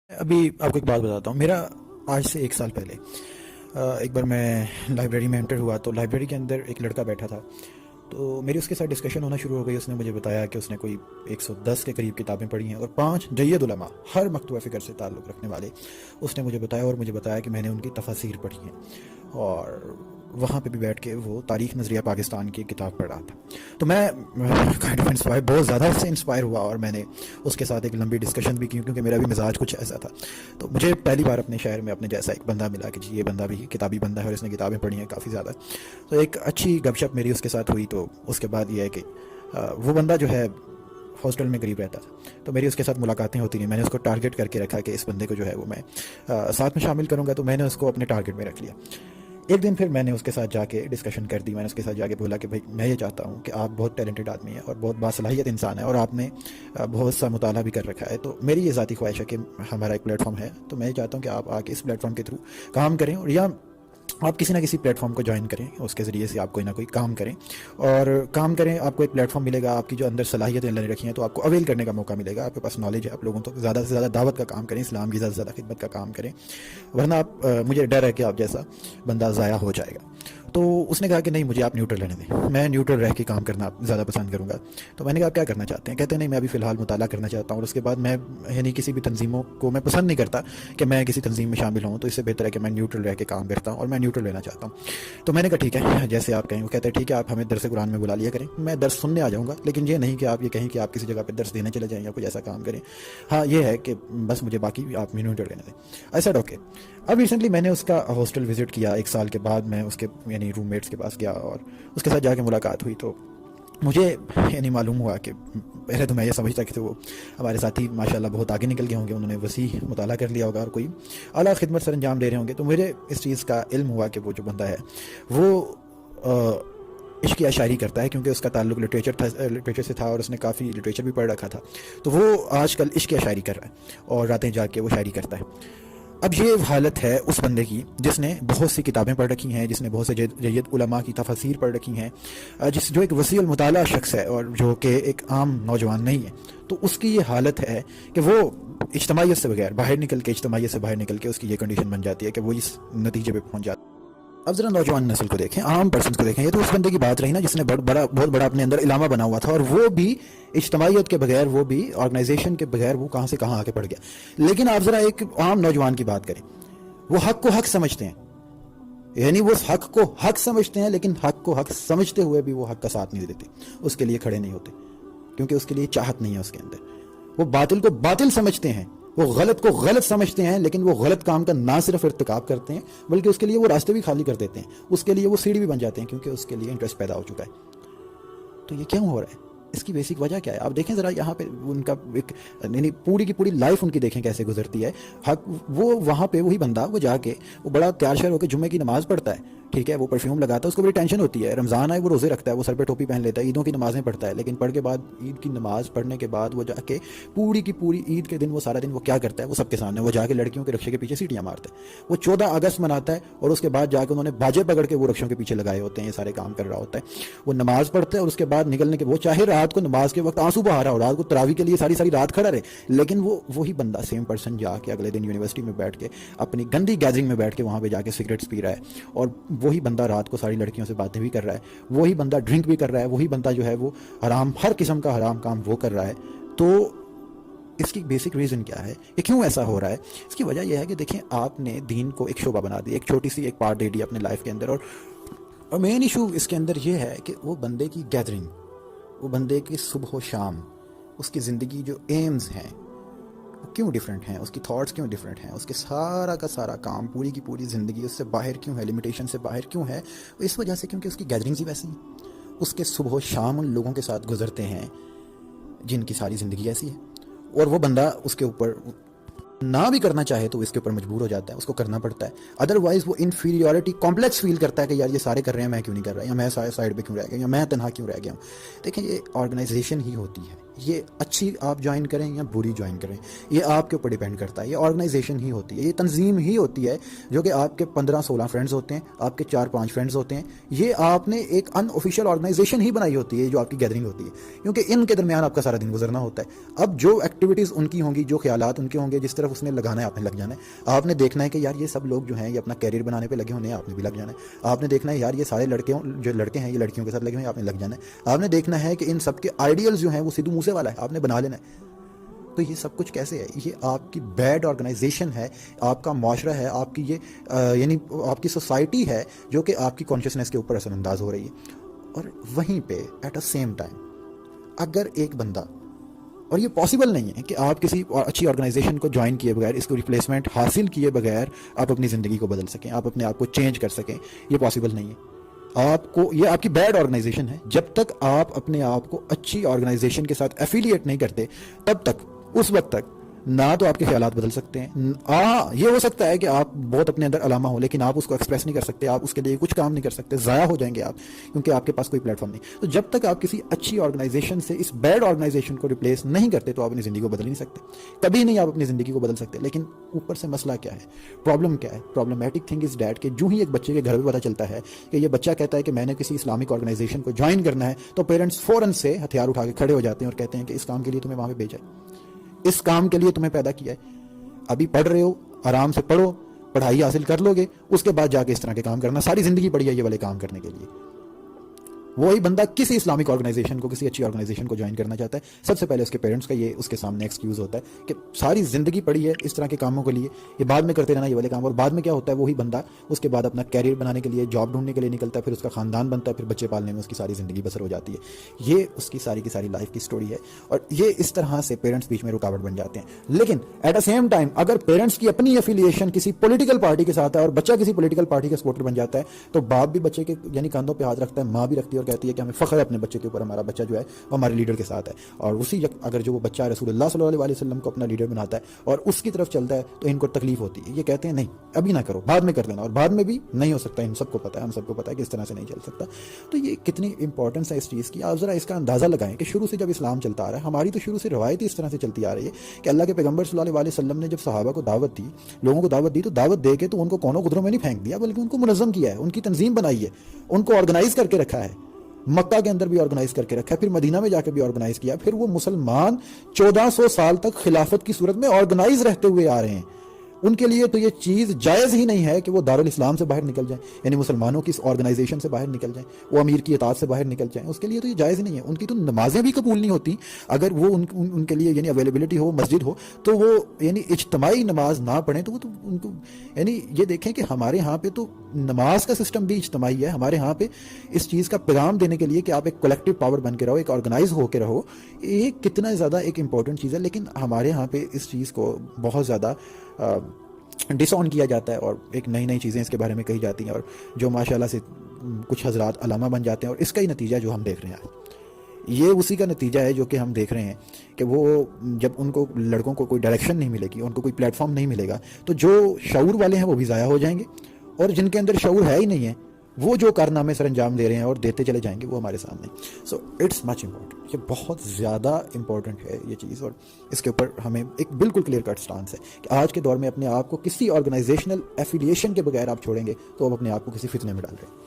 ابھی آپ کو ایک بات بتاتا ہوں. میرا آج سے 1 سال پہلے ایک بار میں لائبریری میں انٹر ہوا تو لائبریری کے اندر ایک لڑکا بیٹھا تھا. تو میری اس کے ساتھ ڈسکشن ہونا شروع ہو گئی. اس نے مجھے بتایا کہ اس نے کوئی 110 کے قریب کتابیں پڑھی ہیں اور 5 جید علماء ہر مکتوبہ فکر سے تعلق رکھنے والے اس نے مجھے بتایا کہ میں نے ان کی تفاسیر پڑھی ہیں اور وہاں پہ بھی بیٹھ کے وہ تاریخ نظریہ پاکستان کی کتاب پڑھ رہا تھا. تو میں کائنڈ آف انسپائر بہت زیادہ اس سے انسپائر ہوا اور میں نے اس کے ساتھ ایک لمبی ڈسکشن بھی کی کیونکہ میرا بھی مزاج کچھ ایسا تھا. تو مجھے پہلی بار اپنے شہر میں اپنے جیسا ایک بندہ ملا کہ جی یہ بندہ بھی کتابی بندہ ہے اور اس نے کتابیں پڑھی ہیں کافی زیادہ. تو ایک اچھی گپ شپ میری اس کے ساتھ ہوئی. تو اس کے بعد یہ ہے کہ وہ بندہ جو ہے ہاسٹل میں قریب رہتا تھا تو میری اس کے ساتھ ملاقاتیں ہوتی رہیں. میں نے اس کو ٹارگٹ کر کے رکھا کہ اس بندے کو جو ہے وہ میں ساتھ میں شامل کروں گا. تو میں نے اس کو اپنے ٹارگٹ میں رکھ لیا. ایک دن پھر میں نے اس کے ساتھ جا کے ڈسکشن کر دی. میں نے اس کے ساتھ جا کے بولا کہ بھائی میں یہ چاہتا ہوں کہ آپ بہت ٹیلنٹڈ آدمی ہیں اور بہت باصلاحیت انسان ہے اور آپ نے بہت سا مطالعہ بھی کر رکھا ہے. تو میری یہ ذاتی خواہش ہے کہ ہمارا ایک پلیٹ فارم ہے تو میں یہ چاہتا ہوں کہ آپ آ کے اس پلیٹ فارم کے تھرو کام کریں اور یا آپ کسی نہ کسی پلیٹ فارم کو جوائن کریں. اس کے ذریعے سے آپ کوئی نہ کوئی کام کریں اور کام کریں. آپ کو ایک پلیٹ فارم ملے گا. آپ کی جو اندر صلاحیتیں اللہ نے رکھی ہیں تو آپ کو اویل کرنے کا موقع ملے گا. آپ کے پاس نالج ہے. آپ لوگوں تک زیادہ سے زیادہ دعوت کا کام کریں. اسلام کی زیادہ سے زیادہ خدمت کا کام کریں ورنہ آپ مجھے ڈر ہے کہ آپ جیسا بندہ ضائع ہو جائے گا. تو اس نے کہا کہ نہیں مجھے آپ نیوٹرل رہنے دیں. میں نیوٹرل رہ کے کام کرنا زیادہ پسند کروں گا. تو میں نے کہا آپ کیا کرنا چاہتے ہیں؟ کہتے ہیں نہیں میں ابھی فی الحال مطالعہ کرنا چاہتا ہوں اور اس کے بعد میں یعنی کسی بھی تنظیموں کو میں پسند نہیں کرتا کہ میں کسی تنظیم میں شامل ہوں. تو اس سے بہتر ہے کہ میں نیوٹرل رہ کے کام کرتا ہوں اور میں نیوٹرل رہنا چاہتا ہوں. تو میں نے کہا ٹھیک ہے جیسے آپ کہیں. وہ کہتے ہیں ٹھیک ہے آپ ہمیں درس قرآن میں بلا لیا کریں. میں درس سننے آ جاؤں گا لیکن یہ نہیں کہ آپ یہ کہیں کہ آپ کسی جگہ پہ درس دینے چلے جائیں یا کچھ ایسا کام کریں. ہاں یہ ہے کہ بس مجھے باقی آپ نیوٹرل رہنے دیں. ایسا اوکے. اب ریسنٹلی میں نے اس کا ہاسٹل وزٹ کیا. 1 سال کے بعد میں اس کے یعنی روم میٹس کے پاس گیا اور اس کے ساتھ جا کے ملاقات ہوئی. تو مجھے یعنی معلوم ہوا کہ پہلے تو میں یہ سمجھتا کہ وہ ہمارے ساتھی ماشاءاللہ بہت آگے نکل گئے ہوں گے. انہوں نے وسیع مطالعہ کر لیا ہوگا اور کوئی اعلیٰ خدمت سر انجام دے رہے ہوں گے. تو مجھے اس چیز کا علم ہوا کہ وہ جو بندہ ہے وہ عشق شاعری کرتا ہے کیونکہ اس کا تعلق لٹریچر سے تھا اور اس نے کافی لٹریچر بھی پڑھ رکھا تھا. تو وہ آج کل عشق شاعری کر رہا ہے اور راتیں جا کے وہ شاعری کرتا ہے. اب یہ حالت ہے اس بندے کی جس نے بہت سی کتابیں پڑھ رکھی ہیں, جس نے بہت سے جید علماء کی تفاسیر پڑھ رکی ہیں, جو ایک وسیع المطالعہ شخص ہے اور جو کہ ایک عام نوجوان نہیں ہے. تو اس کی یہ حالت ہے کہ وہ اجتماعیت سے بغیر باہر نکل کے اجتماعیت سے باہر نکل کے اس کی یہ کنڈیشن بن جاتی ہے کہ وہ اس نتیجے پہ پہنچ جاتا ہے. اب ذرا نوجوان نسل کو دیکھیں, عام پرسنس کو دیکھیں. یہ تو اس بندے کی بات رہی نا جس نے بہت بڑا اپنے اندر علامہ بنا ہوا تھا اور وہ بھی اجتماعیت کے بغیر, وہ بھی آرگنائزیشن کے بغیر وہ کہاں سے کہاں آ کے پڑ گیا. لیکن آپ ذرا ایک عام نوجوان کی بات کریں. وہ حق کو حق سمجھتے ہیں, یعنی وہ حق کو حق سمجھتے ہیں لیکن حق کو حق سمجھتے ہوئے بھی وہ حق کا ساتھ نہیں دیتے, اس کے لیے کھڑے نہیں ہوتے کیونکہ اس کے لیے چاہت نہیں ہے اس کے اندر. وہ باطل کو باطل سمجھتے ہیں, وہ غلط کو غلط سمجھتے ہیں لیکن وہ غلط کام کا نہ صرف ارتکاب کرتے ہیں بلکہ اس کے لیے وہ راستے بھی خالی کر دیتے ہیں, اس کے لیے وہ سیڑھی بھی بن جاتے ہیں کیونکہ اس کے لیے انٹرسٹ پیدا ہو چکا ہے. تو یہ کیوں ہو رہا ہے؟ اس کی بیسک وجہ کیا ہے؟ آپ دیکھیں ذرا یہاں پہ ان کا ایک یعنی پوری کی پوری لائف ان کی دیکھیں کیسے گزرتی ہے. حق وہ وہاں پہ وہی بندہ وہ جا کے وہ بڑا تیار شیار ہو کے جمعے کی نماز پڑھتا ہے, ٹھیک ہے, وہ پرفیوم لگاتا ہے, اس کو بڑی ٹینشن ہوتی ہے. رمضان آئے وہ روزے رکھتا ہے, وہ سر پہ ٹوپی پہن لیتا ہے, عیدوں کی نمازیں پڑھتا ہے, لیکن پڑھ کے بعد عید کی نماز پڑھنے کے بعد وہ جا کے پوری کی پوری عید کے دن وہ سارا دن وہ کیا کرتا ہے, وہ سب کے سامنے وہ جا کے لڑکیوں کے رکشے کے پیچھے سیٹیاں مارتا ہے. وہ 14 اگست مناتا ہے اور اس کے بعد جا کے انہوں نے باجے پکڑ کے وہ رکشوں کے پیچھے لگائے ہوتے ہیں, یہ سارے کام کر رہا ہوتا ہے. وہ نماز پڑھتا ہے اور اس کے بعد نکلنے کے وہ چاہے رات کو نماز کے وقت آنسو بہا رہا ہو, رات کو تراویح کے لیے ساری رات کھڑا رہے, لیکن وہ وہی بندہ سیم پرسن جا کے اگلے دن یونیورسٹی میں بیٹھ کے اپنی گندی گیدرنگ میں بیٹھ کے وہاں پہ جا کے سگریٹس پی رہا ہے, اور وہی بندہ رات کو ساری لڑکیوں سے باتیں بھی کر رہا ہے, وہی بندہ ڈرنک بھی کر رہا ہے, وہی بندہ جو ہے وہ حرام ہر قسم کا حرام کام وہ کر رہا ہے. تو اس کی بیسک ریزن کیا ہے, یہ کیوں ایسا ہو رہا ہے؟ اس کی وجہ یہ ہے کہ دیکھیں آپ نے دین کو ایک شعبہ بنا دیا, ایک چھوٹی سی ایک پارٹ دے دیا اپنے لائف کے اندر, اور مین ایشو اس کے اندر یہ ہے کہ وہ بندے کی گیدرنگ, وہ بندے کی صبح و شام, اس کی زندگی جو ایمز ہیں وہ کیوں ڈیفرنٹ ہیں, اس کی تھاٹس کیوں ڈیفرنٹ ہیں, اس کے سارا کا سارا کام پوری کی پوری زندگی اس سے باہر کیوں ہے, لمیٹیشن سے باہر کیوں ہے؟ اس وجہ سے کیونکہ اس کی گیدرنگز ہی ویسی ہیں. اس کے صبح و شام ان لوگوں کے ساتھ گزرتے ہیں جن کی ساری زندگی ایسی ہے, اور وہ بندہ اس کے اوپر نہ بھی کرنا چاہے تو اس کے اوپر مجبور ہو جاتا ہے, اس کو کرنا پڑتا ہے. ادروائز وہ انفیریورٹی کمپلیکس فیل کرتا ہے کہ یار یہ سارے کر رہے ہیں, میں کیوں نہیں کر رہا, یا میں سائڈ پہ کیوں رہ گیا, یا میں تنہا کیوں رہ گیا ہوں. دیکھیں یہ آرگنائزیشن ہی ہوتی ہے, یہ اچھی آپ جوائن کریں یا بری جوائن کریں، یہ آپ کے اوپر ڈیپینڈ کرتا ہے. یہ آرگنائزیشن ہی ہوتی ہے، یہ تنظیم ہی ہوتی ہے جو کہ آپ کے 15-16 فرینڈز ہوتے ہیں، آپ کے 4-5 فرینڈز ہوتے ہیں. یہ آپ نے ایک ان آفیشیل آرگنائزیشن ہی بنائی ہوتی ہے جو آپ کی گیدرنگ ہوتی ہے، کیونکہ ان کے درمیان آپ کا سارا دن گزرنا ہوتا ہے. اب جو ایکٹیویٹیز ان کی ہوں گی، جو خیالات ان کے ہوں گے، جس طرف اس نے لگانا ہے آپ نے لگ جانا ہے. آپ نے دیکھنا ہے کہ یار یہ سب لوگ جو ہیں یہ اپنا کیریئر بنانے پہ لگے ہونے ہیں، آپ نے بھی لگ جانا ہے. آپ نے دیکھنا ہے یار یہ سارے جو لڑکے ہیں یہ لڑکیوں کے ساتھ لگے ہوئے ہیں، آپ نے لگ جانا ہے. آپ نے دیکھنا ہے کہ ان سب کے آئیڈیلز جو ہیں وہ سدھو موسے والا ہے، آپ نے بنا لینا ہے. تو یہ سب کچھ کیسے ہے؟ یہ آپ کی بیڈ آرگنائزیشن ہے، آپ کا معاشرہ ہے، آپ کی یہ یعنی آپ کی سوسائٹی ہے جو کہ آپ کی کانشیسنیس کے اوپر اثر انداز ہو رہی ہے. اور وہیں پہ ایٹ اے سیم ٹائم اگر ایک بندہ، اور یہ پاسبل نہیں ہے کہ آپ کسی اچھی آرگنائزیشن کو جوائن کیے بغیر، اس کو ریپلیسمنٹ حاصل کیے بغیر آپ اپنی زندگی کو بدل سکیں، آپ اپنے آپ کو چینج کر سکیں. یہ پاسبل نہیں ہے. آپ کو، یہ آپ کی بیڈ آرگنائزیشن ہے. جب تک آپ اپنے آپ کو اچھی آرگنائزیشن کے ساتھ ایفیلیٹ نہیں کرتے، تب تک، اس وقت تک نہ تو آپ کے خیالات بدل سکتے ہیں. یہ ہو سکتا ہے کہ آپ بہت اپنے اندر علامہ ہو، لیکن آپ اس کو ایکسپریس نہیں کر سکتے، آپ اس کے لیے کچھ کام نہیں کر سکتے، ضائع ہو جائیں گے آپ، کیونکہ آپ کے پاس کوئی پلیٹ فارم نہیں. تو جب تک آپ کسی اچھی آرگنائزیشن سے اس بیڈ آرگنائزیشن کو ریپلیس نہیں کرتے تو آپ اپنی زندگی کو بدل نہیں سکتے. کبھی نہیں آپ اپنی زندگی کو بدل سکتے. لیکن اوپر سے مسئلہ کیا ہے، پرابلم کیا ہے؟ پرابلمٹک تھنگ از دیٹ کہ جو ہی ایک بچے کے گھر پہ پتہ چلتا ہے کہ یہ بچہ کہتا ہے کہ میں نے کسی اسلامک آرگنائزیشن کو جوائن کرنا ہے، تو پیرنٹس فوراً سے ہتھیار اٹھا کے کھڑے ہو جاتے ہیں اور کہتے ہیں کہ اس کام کے لیے تمہیں وہاں پہ بھیجا ہے، اس کام کے لیے تمہیں پیدا کیا ہے. ابھی پڑھ رہے ہو، آرام سے پڑھو، پڑھائی حاصل کر لو گے، اس کے بعد جا کے اس طرح کے کام کرنا. ساری زندگی پڑھی ہے یہ والے کام کرنے کے لیے. وہی بندہ کسی اسلامک آرگنائزیشن کو، کسی اچھی آرگنائزیشن کو جوائن کرنا چاہتا ہے، سب سے پہلے اس کے پیرنٹس کا یہ اس کے سامنے ایکسکیوز ہوتا ہے کہ ساری زندگی پڑھی ہے اس طرح کے کاموں کے لیے، یہ بعد میں کرتے رہنا یہ والے کام. اور بعد میں کیا ہوتا ہے، وہی بندہ اس کے بعد اپنا کیریئر بنانے کے لیے، جاب ڈھونڈنے کے لیے نکلتا ہے، پھر اس کا خاندان بنتا ہے، پھر بچے پالنے میں اس کی ساری زندگی بسر ہو جاتی ہے. یہ اس کی ساری کی ساری لائف کی سٹوری ہے. اور یہ اس طرح سے پیرنٹس بیچ میں رکاوٹ بن جاتے ہیں. لیکن ایٹ اے سیم ٹائم اگر پیرنٹس کی اپنی افیلیشن کسی پولیٹیکل پارٹی کے ساتھ ہے اور بچہ کسی پولیٹیکل پارٹی کا سپورٹر بن جاتا ہے، تو باپ بھی بچے کے یعنی کاندھوں پہ ہاتھ رکھتا ہے، ماں بھی رکھتی ہے اور کہتی ہے کہ ہمیں فخر ہے اپنے بچے کے اوپر، ہمارا بچہ جو ہے وہ ہمارے لیڈر کے ساتھ ہے. اور اسی اگر جو وہ بچہ رسول اللہ صلی اللہ علیہ وسلم کو اپنا لیڈر بناتا ہے اور اس کی طرف چلتا ہے تو ان کو تکلیف ہوتی ہے. یہ کہتے ہیں نہیں ابھی نہ کرو، بعد میں کر لینا. اور بعد میں بھی نہیں ہو سکتا، ہم سب کو پتہ ہے، ہم سب کو پتہ ہے کہ اس طرح سے نہیں چل سکتا. تو یہ کتنی امپورٹنس ہے اس چیز کی. آپ ذرا اس کا اندازہ لگائیں کہ شروع سے جب اسلام چلتا آ رہا ہے، ہماری تو شروع سے روایت ہی اس طرح سے چلتی آ رہی ہے کہ اللہ کے پیغمبر صلی اللہ علیہ وسلم نے جب صحابہ کو دعوت دی، لوگوں کو دعوت دی، تو دعوت دے کے تو ان کو کونوں گدروں میں نہیں پھینک دیا، بلکہ ان کو منظم کیا ہے، ان کی تنظیم بنائی ہے، ان کو آرگنائز کر کے رکھا ہے. مکہ کے اندر بھی آرگنائز کر کے رکھا ہے، پھر مدینہ میں جا کے بھی آرگنائز کیا. پھر وہ مسلمان 1400 سال تک خلافت کی صورت میں آرگنائز رہتے ہوئے آ رہے ہیں. ان کے لیے تو یہ چیز جائز ہی نہیں ہے کہ وہ دارالاسلام سے باہر نکل جائیں، یعنی مسلمانوں کی اس آرگنائزیشن سے باہر نکل جائیں، وہ امیر کی اطاعت سے باہر نکل جائیں. اس کے لیے تو یہ جائز ہی نہیں ہے. ان کی تو نمازیں بھی قبول نہیں ہوتی اگر وہ ان کے لیے یعنی اویلیبلٹی ہو مسجد ہو تو وہ یعنی اجتماعی نماز نہ پڑھیں تو وہ تو ان کو یعنی یہ دیکھیں کہ ہمارے ہاں پہ تو نماز کا سسٹم بھی اجتماعی ہے. ہمارے ہاں پہ اس چیز کا پیغام دینے کے لیے کہ آپ ایک کلیکٹیو پاور بن کے رہو، ایک آرگنائز ہو کے رہو، یہ کتنا زیادہ ایک امپورٹنٹ چیز ہے. لیکن ہمارے ہاں پہ اس چیز کو بہت زیادہ ڈس آن کیا جاتا ہے اور ایک نئی نئی چیزیں اس کے بارے میں کہی جاتی ہیں، اور جو ماشاءاللہ سے کچھ حضرات علامہ بن جاتے ہیں. اور اس کا ہی نتیجہ جو ہم دیکھ رہے ہیں، یہ اسی کا نتیجہ ہے جو کہ ہم دیکھ رہے ہیں کہ وہ جب ان کو لڑکوں کو کوئی ڈائریکشن نہیں ملے گی، ان کو کوئی پلیٹ فارم نہیں ملے گا، تو جو شعور والے ہیں وہ بھی ضائع ہو جائیں گے، اور جن کے اندر شعور ہے ہی نہیں ہے وہ جو کارنامے سر انجام دے رہے ہیں اور دیتے چلے جائیں گے وہ ہمارے سامنے. So it's much important. یہ بہت زیادہ امپورٹنٹ ہے یہ چیز، اور اس کے اوپر ہمیں ایک بالکل کلیئر کٹ سٹانس ہے کہ آج کے دور میں اپنے آپ کو کسی آرگنائزیشنل ایفیلیشن کے بغیر آپ چھوڑیں گے تو آپ اپنے آپ کو کسی فتنے میں ڈال رہے ہیں.